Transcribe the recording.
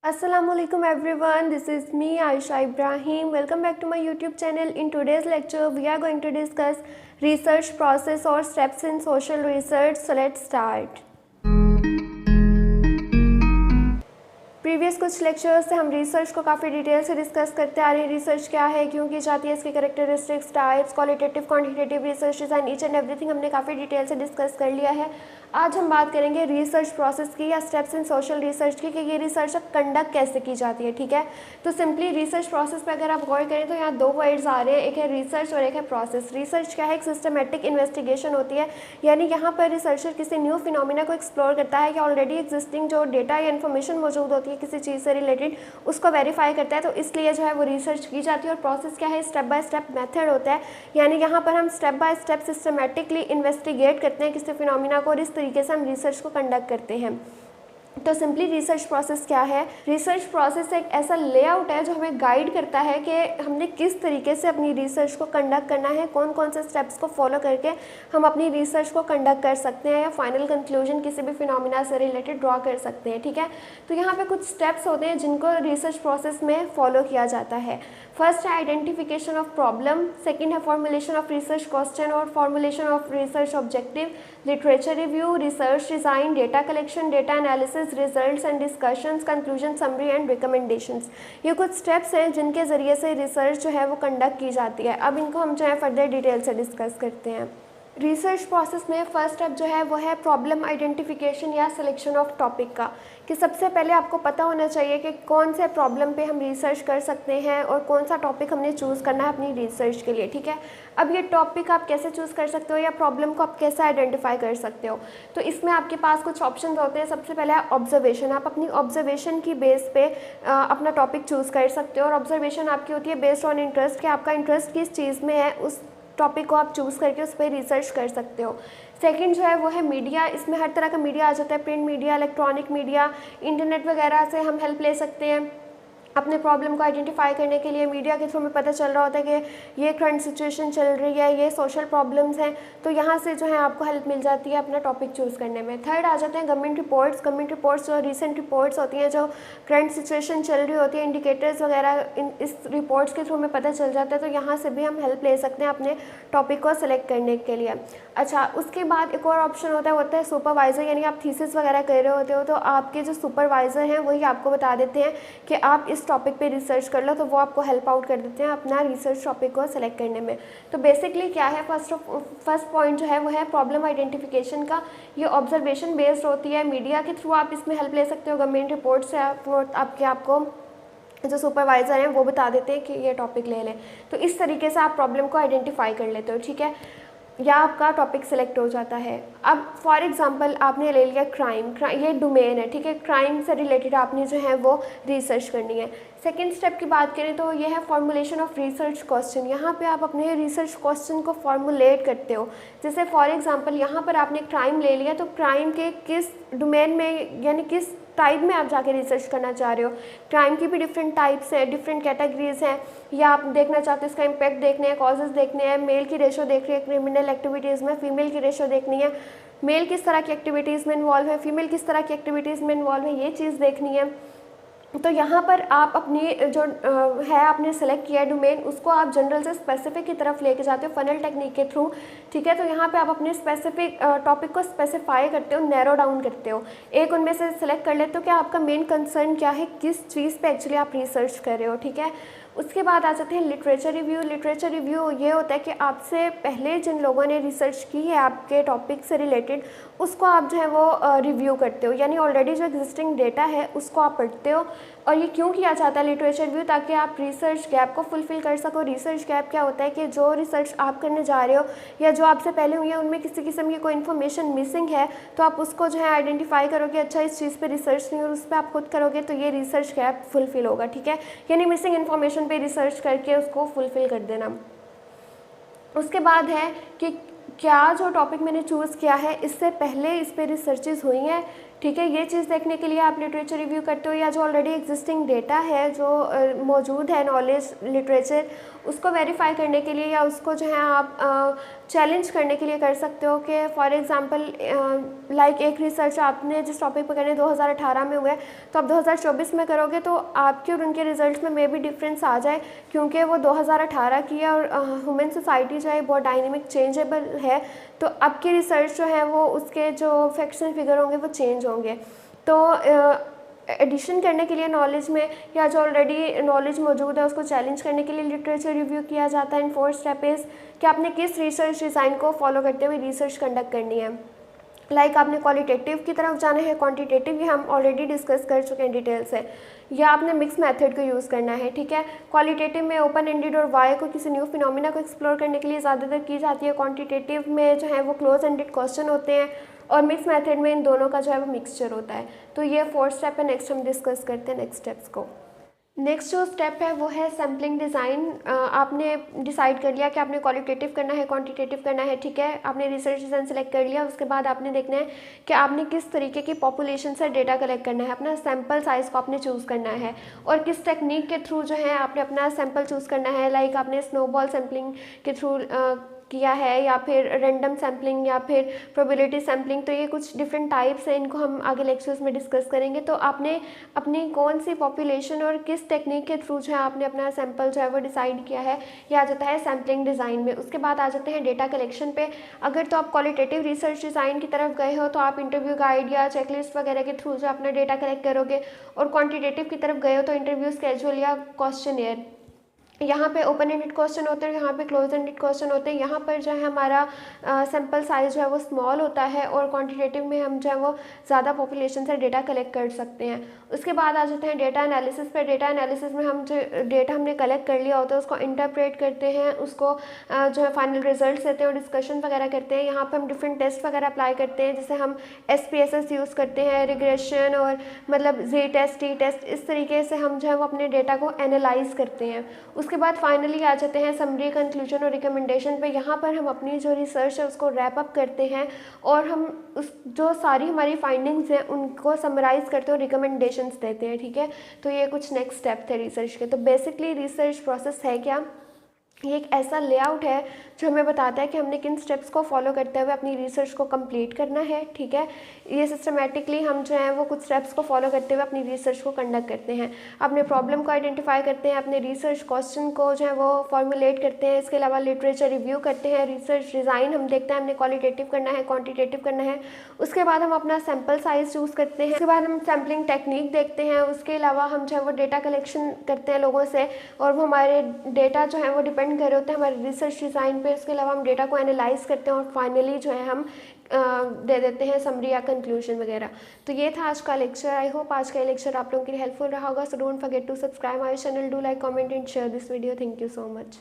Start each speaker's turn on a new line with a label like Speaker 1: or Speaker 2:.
Speaker 1: Assalamualaikum everyone, this is me Aisha Ibrahim. Welcome back to my YouTube channel. In today's lecture we are going to discuss research process or steps in social research. So let's start. Previous कुछ lectures से हम research को काफ़ी detail से discuss करते आ रहे हैं। Research क्या है, क्यों की जाती है, इसकी characteristics, types, qualitative, quantitative research design, each and everything हमने काफ़ी डिटेल से डिस्कस कर लिया है। आज हम बात करेंगे रिसर्च प्रोसेस की या स्टेप्स इन सोशल रिसर्च की कि ये रिसर्च कंडक्ट कैसे की जाती है। ठीक है, तो सिंपली रिसर्च प्रोसेस पे अगर आप गौर करें तो यहाँ दो वर्ड्स आ रहे हैं, एक है रिसर्च और एक है प्रोसेस। रिसर्च क्या है, एक सिस्टमेटिक इन्वेस्टिगेशन होती है, यानी यहाँ पर रिसर्चर किसी न्यू फिनोमिना को एक्सप्लोर करता है कि ऑलरेडी एग्जिस्टिंग जो डेटा या इन्फॉर्मेशन मौजूद होती है किसी चीज़ से रिलेटेड, उसको वेरीफाई करता है, तो इसलिए जो है वो रिसर्च की जाती है। और प्रोसेस क्या है, स्टेप बाय स्टेप मेथड होता है, यानी यहाँ पर हम step by step systematically investigate करते हैं किसी फिनोमिना को और इस तरीके से हम रिसर्च को कंडक्ट करते हैं। तो सिंपली रिसर्च प्रोसेस क्या है, रिसर्च प्रोसेस एक ऐसा लेआउट है जो हमें गाइड करता है कि हमने किस तरीके से अपनी रिसर्च को कंडक्ट करना है, कौन कौन से स्टेप्स को फॉलो करके हम अपनी रिसर्च को कंडक्ट कर सकते हैं या फाइनल कंक्लूजन किसी भी फिनोमिना से रिलेटेड ड्रॉ कर सकते हैं। ठीक है, तो यहाँ पे कुछ स्टेप्स होते हैं जिनको रिसर्च प्रोसेस में फॉलो किया जाता है। फर्स्ट है आइडेंटिफिकेशन ऑफ प्रॉब्लम, सेकेंड है फॉर्मुलेशन ऑफ रिसर्च क्वेश्चन और formulation of research objective, literature review, research design, data collection, data analysis, results and discussions, conclusion, summary and recommendations. ये कुछ steps हैं जिनके ज़रिए से रिसर्च जो है वो कंडक्ट की जाती है। अब इनको हम जो है फर्दर डिटेल से डिस्कस करते हैं। रिसर्च प्रोसेस में फर्स्ट स्टेप जो है वो है प्रॉब्लम आइडेंटिफिकेशन या सिलेक्शन ऑफ टॉपिक का, कि सबसे पहले आपको पता होना चाहिए कि कौन से प्रॉब्लम पे हम रिसर्च कर सकते हैं और कौन सा टॉपिक हमने चूज़ करना है अपनी रिसर्च के लिए। ठीक है, अब ये टॉपिक आप कैसे चूज़ कर सकते हो या प्रॉब्लम को आप कैसे आइडेंटिफाई कर सकते हो, तो इसमें आपके पास कुछ ऑप्शन होते हैं। सबसे पहले ऑब्जर्वेशन, आप अपनी ऑब्जर्वेशन की बेस पे अपना टॉपिक चूज़ कर सकते हो और ऑब्जर्वेशन आपकी होती है बेस्ड ऑन इंटरेस्ट, कि आपका इंटरेस्ट किस चीज़ में है, उस टॉपिक को आप चूज़ करके उस पर रिसर्च कर सकते हो। सेकंड जो है वो है मीडिया, इसमें हर तरह का मीडिया आ जाता है, print media, electronic media, internet वगैरह से हम हेल्प ले सकते हैं अपने प्रॉब्लम को आइडेंटिफाई करने के लिए। मीडिया के थ्रू हमें पता चल रहा होता है कि ये करंट सिचुएशन चल रही है, ये सोशल प्रॉब्लम्स हैं, तो यहाँ से जो है आपको हेल्प मिल जाती है अपना टॉपिक चूज़ करने में। थर्ड आ जाते हैं गवर्नमेंट रिपोर्ट्स। गवर्नमेंट रिपोर्ट्स जो रिसेंट रिपोर्ट्स होती हैं, जो करंट सिचुएशन चल रही होती है, इंडिकेटर्स वगैरह इस रिपोर्ट्स के थ्रू हमें पता चल जाता है, तो यहाँ से भी हम हेल्प ले सकते हैं अपने टॉपिक को सिलेक्ट करने के लिए। अच्छा, उसके बाद एक और ऑप्शन होता है सुपरवाइज़र, यानी आप थीसिस वगैरह कर रहे होते हो तो आपके जो सुपरवाइज़र हैं वही आपको बता देते हैं कि आप इस टॉपिक पे रिसर्च कर लो, तो वो आपको हेल्प आउट कर देते हैं अपना रिसर्च टॉपिक को सेलेक्ट करने में। तो बेसिकली क्या है, फर्स्ट पॉइंट जो है वो है प्रॉब्लम आइडेंटिफिकेशन का। ये ऑब्जर्वेशन बेस्ड होती है, मीडिया के थ्रू आप इसमें हेल्प ले सकते हो, गवर्नमेंट रिपोर्ट से आपको जो सुपरवाइज़र हैं वो बता देते हैं कि ये टॉपिक ले लें, तो इस तरीके से आप प्रॉब्लम को आइडेंटिफाई कर लेते हो। ठीक है, या आपका टॉपिक सिलेक्ट हो जाता है। अब फॉर एग्जांपल आपने ले लिया क्राइम, ये डोमेन है, ठीक है, क्राइम से रिलेटेड आपने जो है वो रिसर्च करनी है। सेकेंड स्टेप की बात करें तो ये है फॉर्मुलेशन ऑफ रिसर्च क्वेश्चन। यहाँ पे आप अपने रिसर्च क्वेश्चन को फॉर्मुलेट करते हो। जैसे फॉर एग्जांपल यहाँ पर आपने क्राइम ले लिया, तो क्राइम के किस डोमेन में यानी किस टाइप में आप जाके रिसर्च करना चाह रहे हो। क्राइम की भी डिफरेंट टाइप्स हैं, डिफरेंट कैटेगरीज हैं, या आप देखना चाहते हो इसका इम्पैक्ट देखने हैं, कॉजेज़ देखने हैं, मेल की रेशो देख रही है क्रिमिनल एक्टिविटीज़ में, फीमेल की रेशो देखनी है, मेल किस तरह की एक्टिविटीज़ में इन्वॉल्व है, फीमेल किस तरह की एक्टिविटीज़ में इन्वॉल्व है, ये चीज़ देखनी है। तो यहाँ पर आप अपनी जो है आपने सेलेक्ट किया है डोमेन, उसको आप जनरल से स्पेसिफिक की तरफ लेके जाते हो फनल टेक्निक के थ्रू। ठीक है, तो यहाँ पे आप अपने स्पेसिफिक टॉपिक को स्पेसिफाई करते हो, नैरो डाउन करते हो, एक उनमें से सिलेक्ट कर लेते हो कि आपका मेन कंसर्न क्या है, किस चीज़ पे एक्चुअली आप रिसर्च कर रहे हो। ठीक है, उसके बाद आ जाते हैं लिटरेचर रिव्यू। लिटरेचर रिव्यू ये होता है कि आपसे पहले जिन लोगों ने रिसर्च की है आपके टॉपिक से रिलेटेड, उसको आप जो है वो रिव्यू करते हो, यानी ऑलरेडी जो एग्जिस्टिंग डेटा है उसको आप पढ़ते हो। और ये क्यों किया जाता है लिटरेचर रिव्यू, ताकि आप रिसर्च गैप को फुलफिल कर सको। रिसर्च गैप क्या होता है कि जो रिसर्च आप करने जा रहे हो या जो आपसे पहले हुई है उनमें किसी किस्म की कोई इन्फॉर्मेशन मिसिंग है, तो आप उसको जो है आइडेंटिफाई करोगे, अच्छा इस चीज़ पे रिसर्च नहीं और उस पर आप खुद करोगे, तो ये रिसर्च गैप फुलफिल होगा। ठीक है, यानी मिसिंग इन्फॉर्मेशन पे रिसर्च करके उसको फुलफिल कर देना। उसके बाद है कि क्या जो टॉपिक मैंने चूज़ किया है इससे पहले इस पर रिसर्चेज हुई हैं, ठीक है। ये चीज़ देखने के लिए आप लिटरेचर रिव्यू करते हो, या जो ऑलरेडी एग्जिस्टिंग डेटा है जो मौजूद है नॉलेज लिटरेचर, उसको वेरीफाई करने के लिए या उसको जो है आप चैलेंज करने के लिए कर सकते हो। कि फॉर एग्जांपल लाइक एक रिसर्च आपने जिस टॉपिक पर करने 2018 में हुआ है, तो आप 2024 में करोगे तो आपके और उनके रिजल्ट्स में मे भी डिफरेंस आ जाए, क्योंकि वो 2018 की है और ह्यूमन सोसाइटी जो है बहुत डायनेमिक चेंजेबल है। तो आपकी रिसर्च जो है वो उसके जो फैक्ट्स एंड फिगर होंगे वो चेंज होंगे। तो एडिशन करने के लिए नॉलेज में, या जो ऑलरेडी नॉलेज मौजूद है उसको चैलेंज करने के लिए लिटरेचर रिव्यू किया जाता है। एंड फोर्थ स्टेप इज़ कि आपने किस रिसर्च डिज़ाइन को फॉलो करते हुए रिसर्च कंडक्ट करनी है। लाइक आपने क्वालिटेटिव की तरफ जाना है, क्वांटिटेटिव ये हम ऑलरेडी डिस्कस कर चुके हैं डिटेल से, या आपने मिक्स मेथड को यूज़ करना है। ठीक है। क्वालिटेटिव में ओपन एंडेड और वाई को किसी न्यू फिनोमिना को एक्सप्लोर करने के लिए ज़्यादातर की जाती है। क्वांटिटेटिव में जो है वो क्लोज एंडेड क्वेश्चन होते हैं, और मिक्स मेथड में इन दोनों का जो है वो मिक्सचर होता है। तो ये फोर्थ स्टेप है। नेक्स्ट हम डिस्कस करते हैं नेक्स्ट स्टेप्स को। नेक्स्ट जो स्टेप है वो है सैम्पलिंग डिज़ाइन। आपने डिसाइड कर लिया कि आपने क्वालिटेटिव करना है, क्वांटिटेटिव करना है। ठीक है। आपने रिसर्च डिज़ाइन सेलेक्ट कर लिया, उसके बाद आपने देखना है कि आपने किस तरीके की पॉपुलेशन से डेटा कलेक्ट करना है, अपना सैम्पल साइज़ को आपने चूज़ करना है, और किस टेक्निक के थ्रू जो है आपने अपना सैम्पल चूज़ करना है। लाइक आपने स्नोबॉल सैम्पलिंग के थ्रू किया है, या फिर रैंडम सैम्पलिंग, या फिर प्रोबेबिलिटी सैम्पलिंग। तो ये कुछ डिफरेंट टाइप्स हैं, इनको हम आगे लेक्चर्स में डिस्कस करेंगे। तो आपने अपनी कौन सी पॉपुलेशन और किस टेक्निक के थ्रू जो है आपने अपना सैम्पल जो है वो डिसाइड किया है, यह आ जाता है सैम्पलिंग डिज़ाइन में। उसके बाद आ जाते हैं डेटा कलेक्शन पे। अगर तो आप क्वालिटेटिव रिसर्च डिज़ाइन की तरफ गए हो तो आप इंटरव्यू गाइड या चेकलिस्ट वगैरह के थ्रू जो अपना डेटा कलेक्ट करोगे, और क्वान्टिटेटिव की तरफ गए हो तो इंटरव्यू स्केड्यूल या क्वेश्चन। यहाँ पे ओपन एंडेड क्वेश्चन होते हैं, यहाँ पे क्लोज एंडेड क्वेश्चन होते हैं। यहाँ पर जो है हमारा सैम्पल साइज जो है वो स्मॉल होता है, और क्वांटिटेटिव में हम जो है वो ज़्यादा पॉपुलेशन से डेटा कलेक्ट कर सकते हैं। उसके बाद आ जाते हैं डेटा एनालिसिस पर। डेटा एनालिसिस में हम जो डेटा हमने कलेक्ट कर लिया होता है उसको इंटरप्रेट करते हैं, उसको जो है फाइनल रिजल्ट देते हैं और डिस्कशन वगैरह करते हैं। यहाँ पर हम डिफरेंट टेस्ट वगैरह अप्लाई करते हैं, जैसे हम SPSS यूज़ करते हैं, रिग्रेशन, और मतलब Z टेस्ट, T टेस्ट, इस तरीके से हम जो है वो अपने डेटा को एनालाइज करते हैं। उसके बाद फाइनली आ जाते हैं समरी, कंक्लूजन और रिकमेंडेशन पे। यहाँ पर हम अपनी जो रिसर्च है उसको रैप अप करते हैं, और हम उस जो सारी हमारी फाइंडिंग्स हैं उनको समराइज़ करते हैं और रिकमेंडेशंस देते हैं। ठीक है। तो ये कुछ नेक्स्ट स्टेप थे रिसर्च के। तो बेसिकली रिसर्च प्रोसेस है क्या, ये एक ऐसा लेआउट है जो हमें बताता है कि हमने किन स्टेप्स को फॉलो करते हुए अपनी रिसर्च को कंप्लीट करना है। ठीक है। ये सिस्टमेटिकली हम जो है वो कुछ स्टेप्स को फॉलो करते हुए अपनी रिसर्च को कंडक्ट करते हैं। अपने प्रॉब्लम को आइडेंटिफाई करते हैं, अपने रिसर्च क्वेश्चन को जो है वो फॉर्मुलेट करते हैं। इसके अलावा लिटरेचर रिव्यू करते हैं, रिसर्च डिज़ाइन हम देखते हैं हमने क्वालिटेटिव करना है, क्वान्टिटेटिव करना है। उसके बाद हम अपना सैम्पल साइज चूज़ करते हैं। उसके बाद हम सैम्पलिंग टेक्निक देखते हैं। उसके अलावा हम जो है वो डेटा कलेक्शन करते हैं लोगों से, और वो हमारे डेटा जो है वो डिपेंड कर रहे होते हैं हमारे रिसर्च डिज़ाइन पे। उसके अलावा हम डेटा को एनालाइज करते हैं, और फाइनली जो है हम दे देते हैं समरी या कंक्लूजन वगैरह। तो ये था आज का लेक्चर। आई होप आज का लेक्चर आप लोगों के लिए हेल्पफुल रहा होगा। So don't forget to subscribe my channel, do like, comment and share this video. Thank you so much.